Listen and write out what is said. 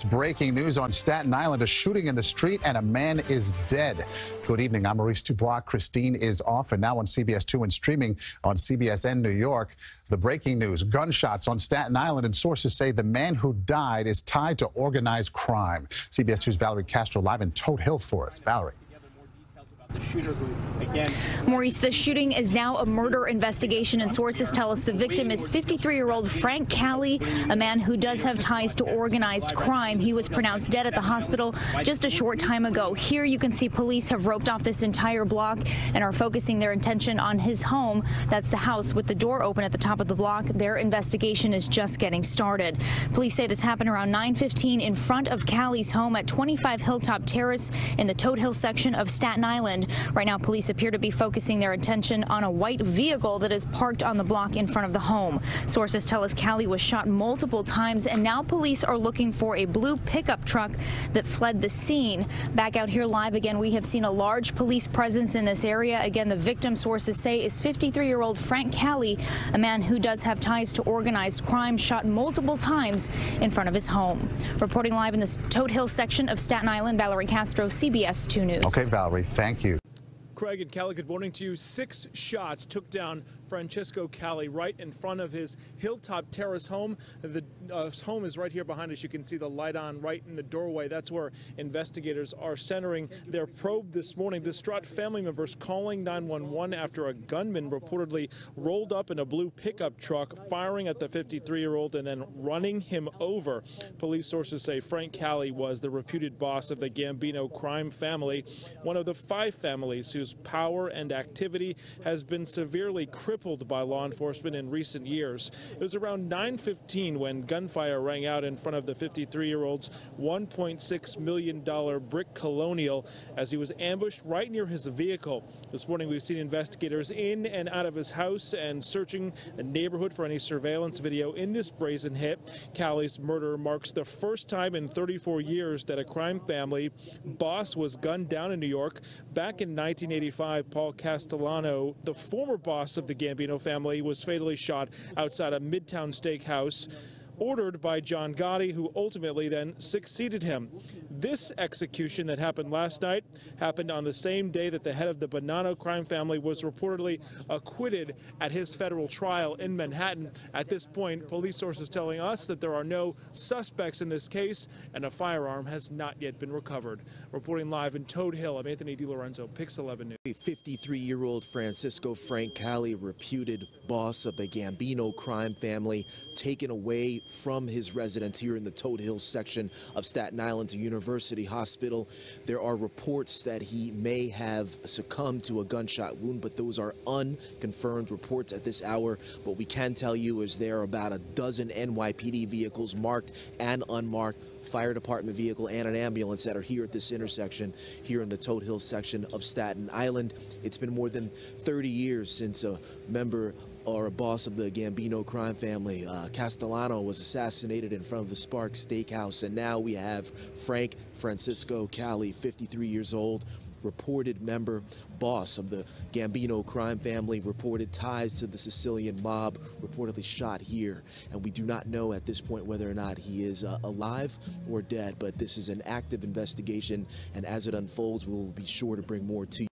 Breaking news on Staten Island, a shooting in the street and a man is dead. Good evening, I'm Maurice Dubois. Christine is off and now on CBS 2 and streaming on CBSN New York. The breaking news, gunshots on Staten Island, and sources say the man who died is tied to organized crime. CBS 2's Valerie Castro live in Toad Hill for us. Valerie. The shooter who, again... Maurice, the shooting is now a murder investigation, and sources tell us the victim is 53-year-old Frank Calì, a man who does have ties to organized crime. He was pronounced dead at the hospital just a short time ago. Here you can see police have roped off this entire block and are focusing their attention on his home. That's the house with the door open at the top of the block. Their investigation is just getting started. Police say this happened around 9:15 in front of Calì's home at 25 Hilltop Terrace in the Toad Hill section of Staten Island. Right now, police appear to be focusing their attention on a white vehicle that is parked on the block in front of the home. Sources tell us Calì was shot multiple times, and now police are looking for a blue pickup truck that fled the scene. Back out here live again, we have seen a large police presence in this area. Again, the victim, sources say, is 53-year-old Frank Calì, a man who does have ties to organized crime, shot multiple times in front of his home. Reporting live in the Toad Hill section of Staten Island, Valerie Castro, CBS 2 News. Okay, Valerie, thank you. Craig and Cali, good morning to you. 6 shots took down Francesco Calì right in front of his Hilltop Terrace home. The home is right here behind us. You can see the light on right in the doorway. That's where investigators are centering their probe this morning. Distraught family members calling 911 after a gunman reportedly rolled up in a blue pickup truck, firing at the 53-year-old and then running him over. Police sources say Frank Calì was the reputed boss of the Gambino crime family, one of the 5 families whose power and activity has been severely crippled by law enforcement in recent years. It was around 9:15 when gunfire rang out in front of the 53-year-old's $1.6 million brick colonial as he was ambushed right near his vehicle. This morning we've seen investigators in and out of his house and searching the neighborhood for any surveillance video in this brazen hit. Calì's murder marks the first time in 34 years that a crime family boss was gunned down in New York. Back in 1985, Paul Castellano, the former boss of the Gambino family, was fatally shot outside a Midtown steakhouse, ordered by John Gotti, who ultimately then succeeded him. This execution that happened last night happened on the same day that the head of the Bonanno crime family was reportedly acquitted at his federal trial in Manhattan. At this point, police sources telling us that there are no suspects in this case and a firearm has not yet been recovered. Reporting live in Toad Hill, I'm Anthony DiLorenzo, Pix 11 News. 53-year-old Francisco Frank Calì, reputed boss of the Gambino crime family, taken away from his residence here in the Toad Hill section of Staten Island to University Hospital. There are reports that he may have succumbed to a gunshot wound, but those are unconfirmed reports at this hour. What we can tell you is there are about a dozen NYPD vehicles, marked and unmarked, fire department vehicle and an ambulance that are here at this intersection here in the Toad Hill section of Staten Island. It's been more than 30 years since a member or a boss of the Gambino crime family, Castellano, was assassinated in front of the Spark Steakhouse. And now we have Francisco Calì, 53 years old, reported member, boss of the Gambino crime family, reported ties to the Sicilian mob, reportedly shot here. And we do not know at this point whether or not he is alive or dead, but this is an active investigation, and as it unfolds, we'll be sure to bring more to you.